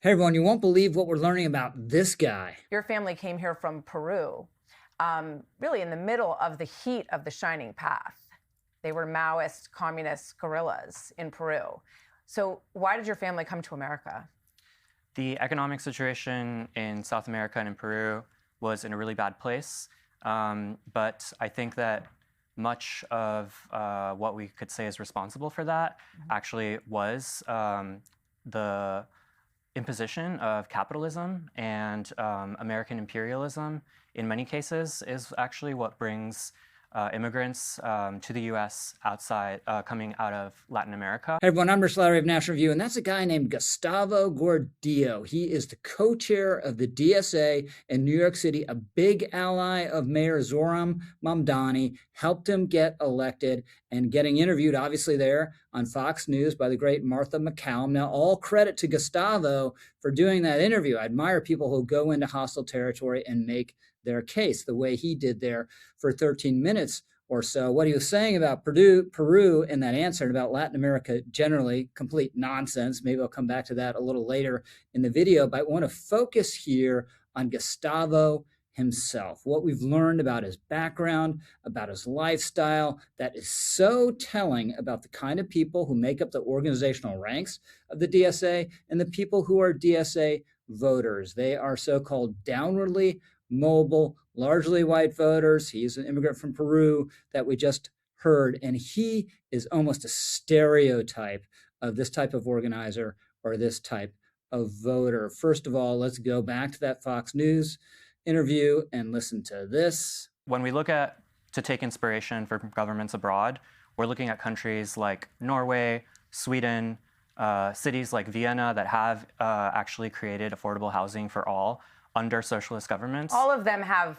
Hey everyone, you won't believe what we're learning about this guy. Your family came here from Peru, really in the middle of the heat of the Shining Path. They were Maoist, communist guerrillas in Peru. So why did your family come to America? The economic situation in South America and in Peru was in a really bad place. But I think that much of what we could say is responsible for that actually was the imposition of capitalism and American imperialism in many cases is actually what brings immigrants to the U.S. coming out of Latin America. Hey everyone, I'm Lowry of National Review, and that's a guy named Gustavo Gordillo. He is the co-chair of the DSA in New York City, a big ally of Mayor Zohran Mamdani, helped him get elected and getting interviewed, obviously, there on Fox News by the great Martha McCallum. Now, all credit to Gustavo for doing that interview. I admire people who go into hostile territory and make their case the way he did there for 13 minutes or so. What he was saying about Peru in that answer and about Latin America generally, complete nonsense. Maybe I'll come back to that a little later in the video, but I want to focus here on Gustavo himself, what we've learned about his background, about his lifestyle, that is so telling about the kind of people who make up the organizational ranks of the DSA and the people who are DSA voters. They are so-called downwardly mobile, largely white voters. He's an immigrant from Peru that we just heard, and he is almost a stereotype of this type of organizer or this type of voter. First of all, let's go back to that Fox News interview and listen to this. When we look to take inspiration from governments abroad, we're looking at countries like Norway, Sweden, cities like Vienna that have actually created affordable housing for all under socialist governments. All of them have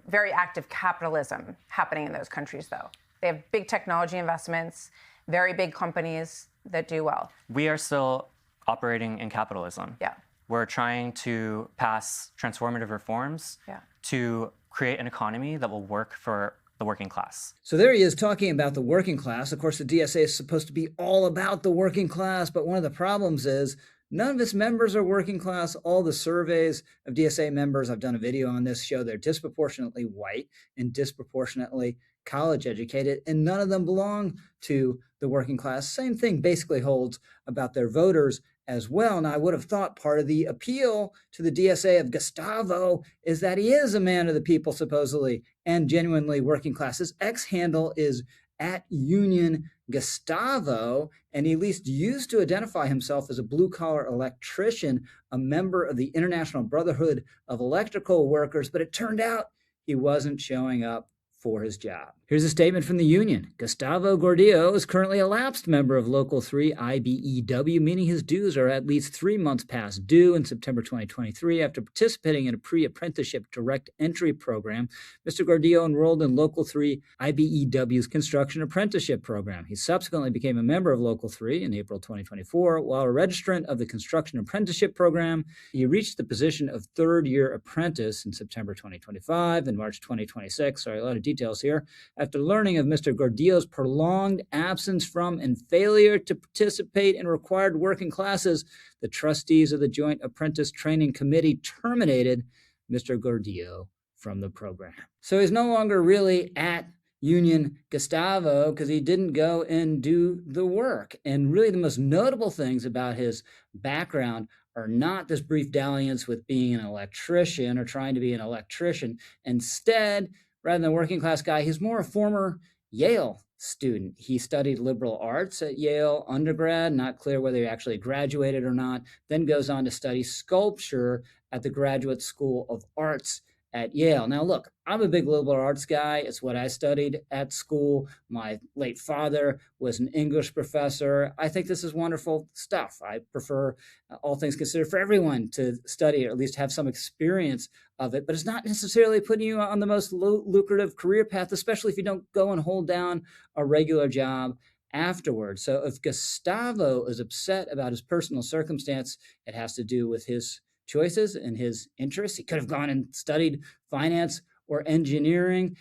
very active capitalism happening in those countries, though. They have big technology investments, very big companies that do well. We are still operating in capitalism. Yeah. We're trying to pass transformative reforms to create an economy that will work for the working class. So there he is talking about the working class. Of course, the DSA is supposed to be all about the working class, but one of the problems is none of its members are working class. All the surveys of DSA members, I've done a video on this, show they're disproportionately white and disproportionately college educated, and none of them belong to the working class. Same thing basically holds about their voters as well. Now, I would have thought part of the appeal to the DSA of Gustavo is that he is a man of the people, supposedly, and genuinely working class. His X handle is at Union Gustavo, and he at least used to identify himself as a blue-collar electrician, a member of the International Brotherhood of Electrical Workers, but it turned out he wasn't showing up for his job. Here's a statement from the union. Gustavo Gordillo is currently a lapsed member of Local 3 IBEW, meaning his dues are at least 3 months past due in September 2023. After participating in a pre-apprenticeship direct entry program, Mr. Gordillo enrolled in Local 3 IBEW's construction apprenticeship program. He subsequently became a member of Local 3 in April 2024. While a registrant of the construction apprenticeship program, he reached the position of third-year apprentice in September 2025 and March 2026. Sorry, a lot of details here. After learning of Mr. Gordillo's prolonged absence from and failure to participate in required working classes, the trustees of the Joint Apprentice Training Committee terminated Mr. Gordillo from the program. So he's no longer really at Union Gustavo because he didn't go and do the work. And really the most notable things about his background are not this brief dalliance with being an electrician or trying to be an electrician. Instead, rather than a working class guy, he's more a former Yale student. He studied liberal arts at Yale undergrad, not clear whether he actually graduated or not, then goes on to study sculpture at the Graduate School of Arts at Yale. Now, look, I'm a big liberal arts guy. It's what I studied at school. My late father was an English professor. I think this is wonderful stuff. I prefer, all things considered, for everyone to study or at least have some experience of it, but it's not necessarily putting you on the most lucrative career path, especially if you don't go and hold down a regular job afterwards. So if Gustavo is upset about his personal circumstance, it has to do with his choices and his interests. He could have gone and studied finance or engineering,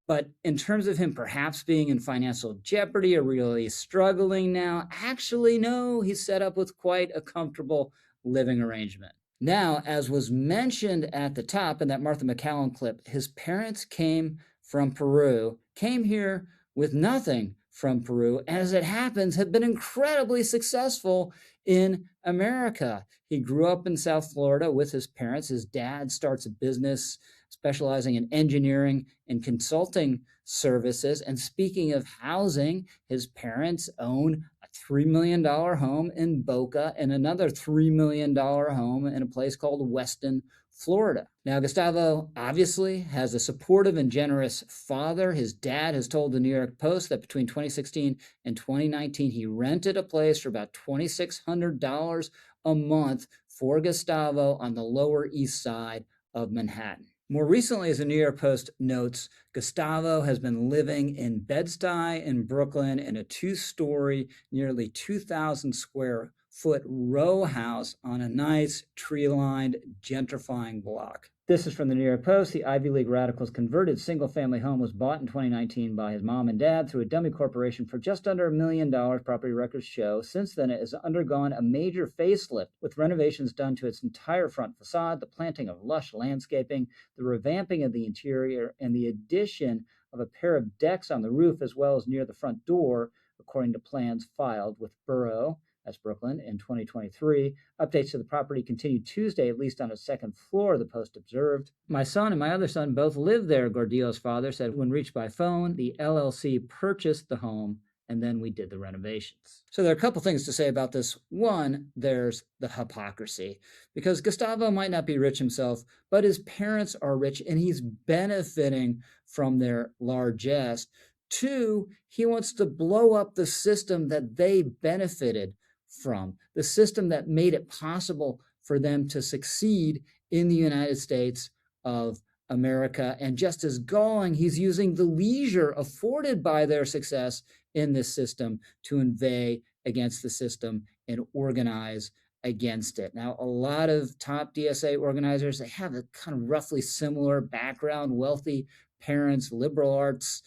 but in terms of him perhaps being in financial jeopardy or really struggling now, actually, no, he's set up with quite a comfortable living arrangement. Now, as was mentioned at the top in that Martha McCallum clip, his parents came from Peru, came here with nothing from Peru, and as it happens, have been incredibly successful in America. He grew up in South Florida with his parents. His dad starts a business specializing in engineering and consulting services. And speaking of housing, his parents own a $3 million home in Boca and another $3 million home in a place called Weston, Florida. Now, Gustavo obviously has a supportive and generous father. His dad has told the New York Post that between 2016 and 2019, he rented a place for about $2,600 a month for Gustavo on the Lower East Side of Manhattan. More recently, as the New York Post notes, Gustavo has been living in Bed-Stuy in Brooklyn in a two-story, nearly 2,000 square foot row house on a nice tree-lined gentrifying block. This is from the New York Post. The Ivy League radical's converted single-family home was bought in 2019 by his mom and dad through a dummy corporation for just under $1 million, property records show. Since then, it has undergone a major facelift, with renovations done to its entire front facade, the planting of lush landscaping, the revamping of the interior, and the addition of a pair of decks on the roof as well as near the front door, according to plans filed with Borough, that's Brooklyn, in 2023. Updates to the property continued Tuesday, at least on its second floor, the Post observed. My son and my other son both live there, Gordillo's father said when reached by phone. The LLC purchased the home, and then we did the renovations. So there are a couple things to say about this. One, there's the hypocrisy, because Gustavo might not be rich himself, but his parents are rich, and he's benefiting from their largesse. Two, he wants to blow up the system that they benefited from, the system that made it possible for them to succeed in the United States of America. And just as galling, he's using the leisure afforded by their success in this system to inveigh against the system and organize against it. Now, a lot of top DSA organizers, they have a kind of roughly similar background, wealthy parents, liberal arts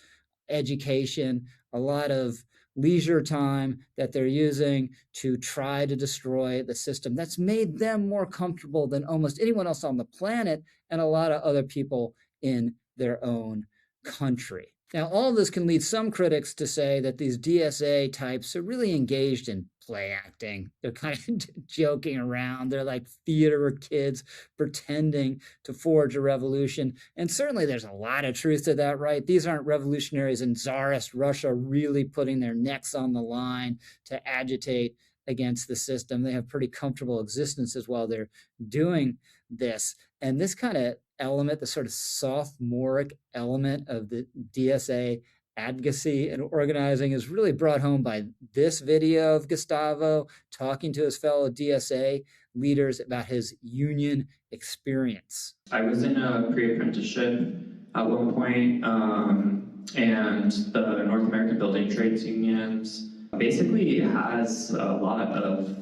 education, a lot of leisure time that they're using to try to destroy the system that's made them more comfortable than almost anyone else on the planet and a lot of other people in their own country. Now, all of this can lead some critics to say that these DSA types are really engaged in play acting. They're kind of joking around. They're like theater kids pretending to forge a revolution. And certainly there's a lot of truth to that, right? These aren't revolutionaries in Tsarist Russia really putting their necks on the line to agitate against the system. They have pretty comfortable existences while they're doing this. And this kind of element, the sort of sophomoric element of the DSA advocacy and organizing, is really brought home by this video of Gustavo talking to his fellow DSA leaders about his union experience. I was in a pre-apprenticeship at one point, and the North American Building Trades Unions basically has a lot of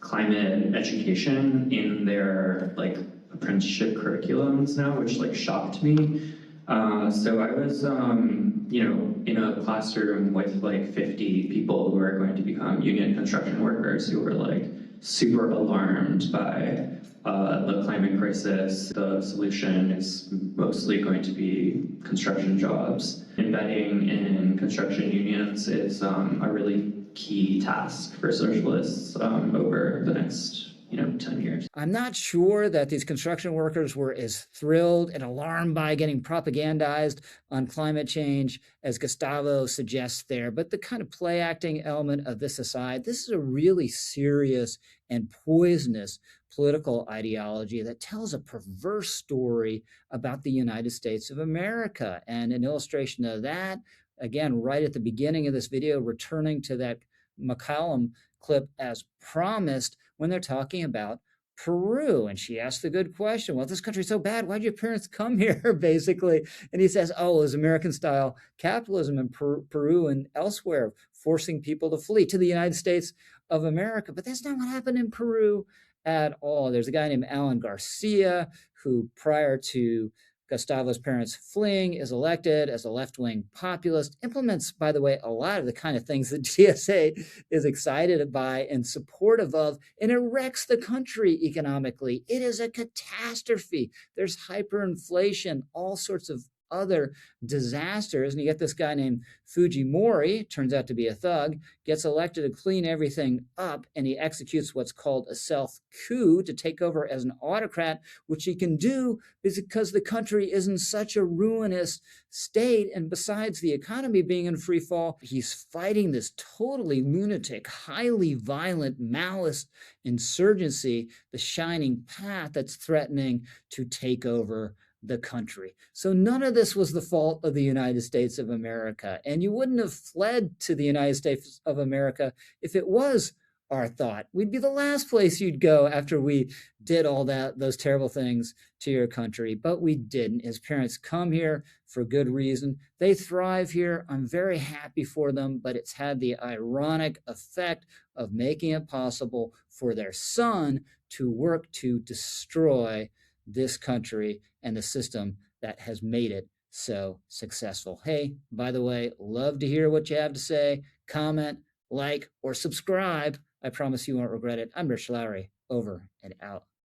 climate education in their like apprenticeship curriculums now, which like shocked me. So I was, in a classroom with like 50 people who are going to become union construction workers who were like super alarmed by the climate crisis. The solution is mostly going to be construction jobs. Embedding in construction unions is a really key task for socialists over the next 10 years. I'm not sure that these construction workers were as thrilled and alarmed by getting propagandized on climate change as Gustavo suggests there, but the kind of play acting element of this aside, this is a really serious and poisonous political ideology that tells a perverse story about the United States of America. And an illustration of that, again, right at the beginning of this video, returning to that McCallum clip as promised, when they're talking about Peru. And she asked the good question, well, if this country's so bad, why'd your parents come here, basically? And he says, oh, it was American-style capitalism in Peru and elsewhere, forcing people to flee to the United States of America. But that's not what happened in Peru at all. There's a guy named Alan Garcia who, prior to Gustavo's parents fleeing, is elected as a left-wing populist, implements, by the way, a lot of the kind of things that DSA is excited by and supportive of, and it wrecks the country economically. It is a catastrophe. There's hyperinflation, all sorts of other disasters. And you get this guy named Fujimori, turns out to be a thug, gets elected to clean everything up, and he executes what's called a self-coup to take over as an autocrat, which he can do because the country is in such a ruinous state. And besides the economy being in free fall, he's fighting this totally lunatic, highly violent Maoist insurgency, the shining path that's threatening to take over the country. So none of this was the fault of the United States of America. And you wouldn't have fled to the United States of America if it was our thought. We'd be the last place you'd go after we did all those terrible things to your country, but we didn't. His parents come here for good reason. They thrive here. I'm very happy for them, but it's had the ironic effect of making it possible for their son to work to destroy this country and the system that has made it so successful. Hey, by the way, love to hear what you have to say. Comment, like, or subscribe. I promise you won't regret it. I'm Rich Lowry, over and out.